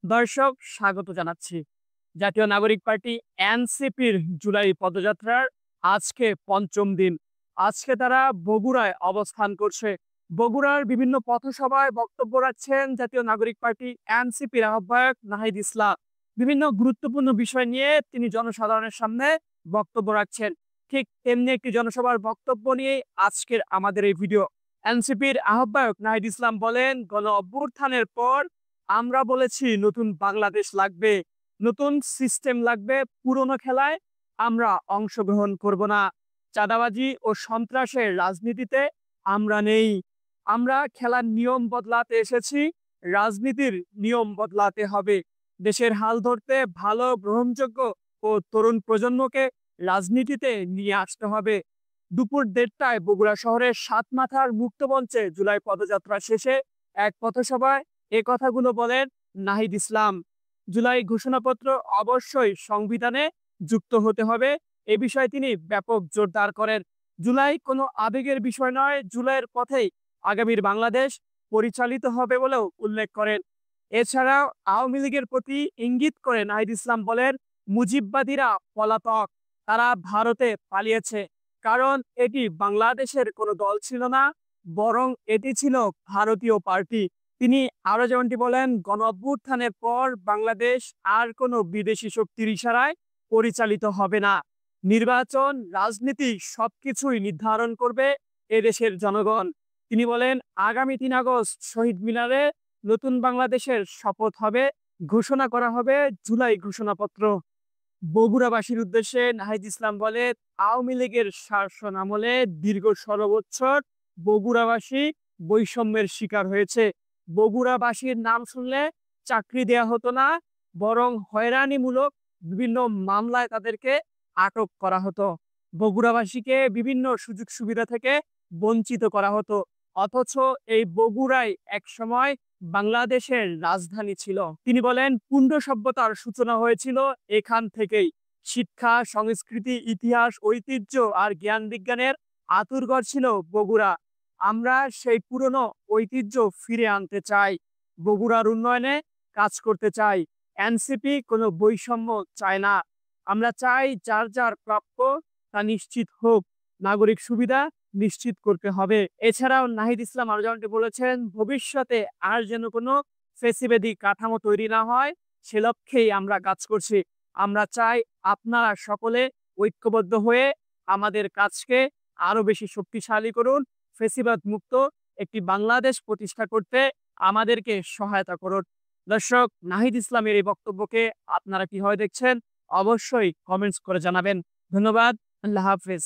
দর্শক স্বাগত জানাচ্ছি। জাতীয় নাগরিক পার্টি এনসিপির জুলাই পদযাত্রার আজকে পঞ্চম দিন। আজকে তারা বগুড়ায় অবস্থান করছে। বগুড়ার বিভিন্ন পথসভায় বক্তব্য রাখছেন জাতীয় নাগরিক পার্টি এনসিপির আহ্বায়ক নাহিদ ইসলাম। বিভিন্ন গুরুত্বপূর্ণ বিষয় নিয়ে তিনি জনসাধারণের সামনে বক্তব্য রাখছেন। ঠিক তেমনি একটি জনসভার বক্তব্য নিয়ে আজকের আমাদের এই ভিডিও। এনসিপির আহ্বায়ক নাহিদ ইসলাম বলেন, গণ অভ্যুত্থানের পর আমরা বলেছি নতুন বাংলাদেশ লাগবে, নতুন সিস্টেম লাগবে। পুরনো খেলায় আমরা অংশগ্রহণ করব না। চাঁদাবাজি ও সন্ত্রাসের রাজনীতিতে আমরা নেই। আমরা খেলার নিয়ম বদলাতে এসেছি, রাজনীতির নিয়ম বদলাতে হবে। দেশের হাল ধরতে ভালো, গ্রহণযোগ্য ও তরুণ প্রজন্মকে রাজনীতিতে নিয়ে আসতে হবে। দুপুর ১:৩০টায় বগুড়া শহরের সাতমাথার মুক্তমঞ্চে জুলাই পদযাত্রা শেষে এক পথসভায় এ কথাগুলো বলেন নাহিদ ইসলাম। জুলাই ঘোষণাপত্র অবশ্যই সংবিধানে যুক্ত হতে হবে, এ বিষয়ে তিনি ব্যাপক জোরদার করেন। জুলাই কোনো আবেগের বিষয় নয়, জুলাইয়ের পথেই আগামীর বাংলাদেশ পরিচালিত হবে বলেও উল্লেখ করেন। এছাড়াও আওয়ামী লীগের প্রতি ইঙ্গিত করে নাহিদ ইসলাম বলেন, মুজিববাদীরা পলাতক, তারা ভারতে পালিয়েছে। কারণ এটি বাংলাদেশের কোনো দল ছিল না, বরং এটি ছিল ভারতীয় পার্টি। তিনি আরো যেমনটি বলেন, গণ অভ্যুত্থানের পর বাংলাদেশ আর কোনো বিদেশি শক্তির ইশারায় পরিচালিত হবে না। নির্বাচন, রাজনীতি সবকিছুই নির্ধারণ করবে এদেশের জনগণ। তিনি বলেন, আগামী ৩ আগস্ট শহীদ মিনারে নতুন বাংলাদেশের শপথ হবে, ঘোষণা করা হবে জুলাই ঘোষণাপত্র। বগুড়াবাসীর উদ্দেশ্যে নাহিদ ইসলাম বলে, আওয়ামী লীগের শাসন আমলে দীর্ঘ ১৬ বছর বগুড়াবাসী বৈষম্যের শিকার হয়েছে। বগুড়াবাসীর নাম শুনলে চাকরি দেয়া হতো না, বরং হয়রানিমূলক বিভিন্ন মামলায় তাদেরকে আটক করা হতো। বগুড়াবাসীকে বিভিন্ন সুযোগ সুবিধা থেকে বঞ্চিত করা হতো। অথচ এই বগুড়াই একসময় বাংলাদেশের রাজধানী ছিল। তিনি বলেন, পুণ্ড সভ্যতার সূচনা হয়েছিল এখান থেকেই। শিক্ষা, সংস্কৃতি, ইতিহাস, ঐতিহ্য আর জ্ঞান বিজ্ঞানের আঁতুড়ঘর ছিল বগুড়া। আমরা সেই পুরনো ঐতিহ্য ফিরে আনতে চাই, বগুড়ার উন্নয়নে কাজ করতে চাই। এনসিপি কোনো বৈষম্য চায় না। আমরা চাই যার যার প্রাপ্য তা নিশ্চিত হোক, নাগরিক সুবিধা নিশ্চিত করতে হবে। এছাড়াও নাহিদ ইসলাম আরো যেমনটি বলেছেন, ভবিষ্যতে আর যেন কোনো ফ্যাসিবাদী কাঠামো তৈরি না হয়, সে লক্ষ্যেই আমরা কাজ করছি। আমরা চাই আপনারা সকলে ঐক্যবদ্ধ হয়ে আমাদের কাজকে আরো বেশি শক্তিশালী করুন। ফ্যাসিবাদ মুক্ত একটি বাংলাদেশ প্রতিষ্ঠা করতে আমাদেরকে সহায়তা করুন। দর্শক, নাহিদ ইসলামের এই বক্তব্যকে আপনারা কিভাবে দেখছেন অবশ্যই কমেন্টস করে জানাবেন। ধন্যবাদ। আল্লাহ হাফেজ।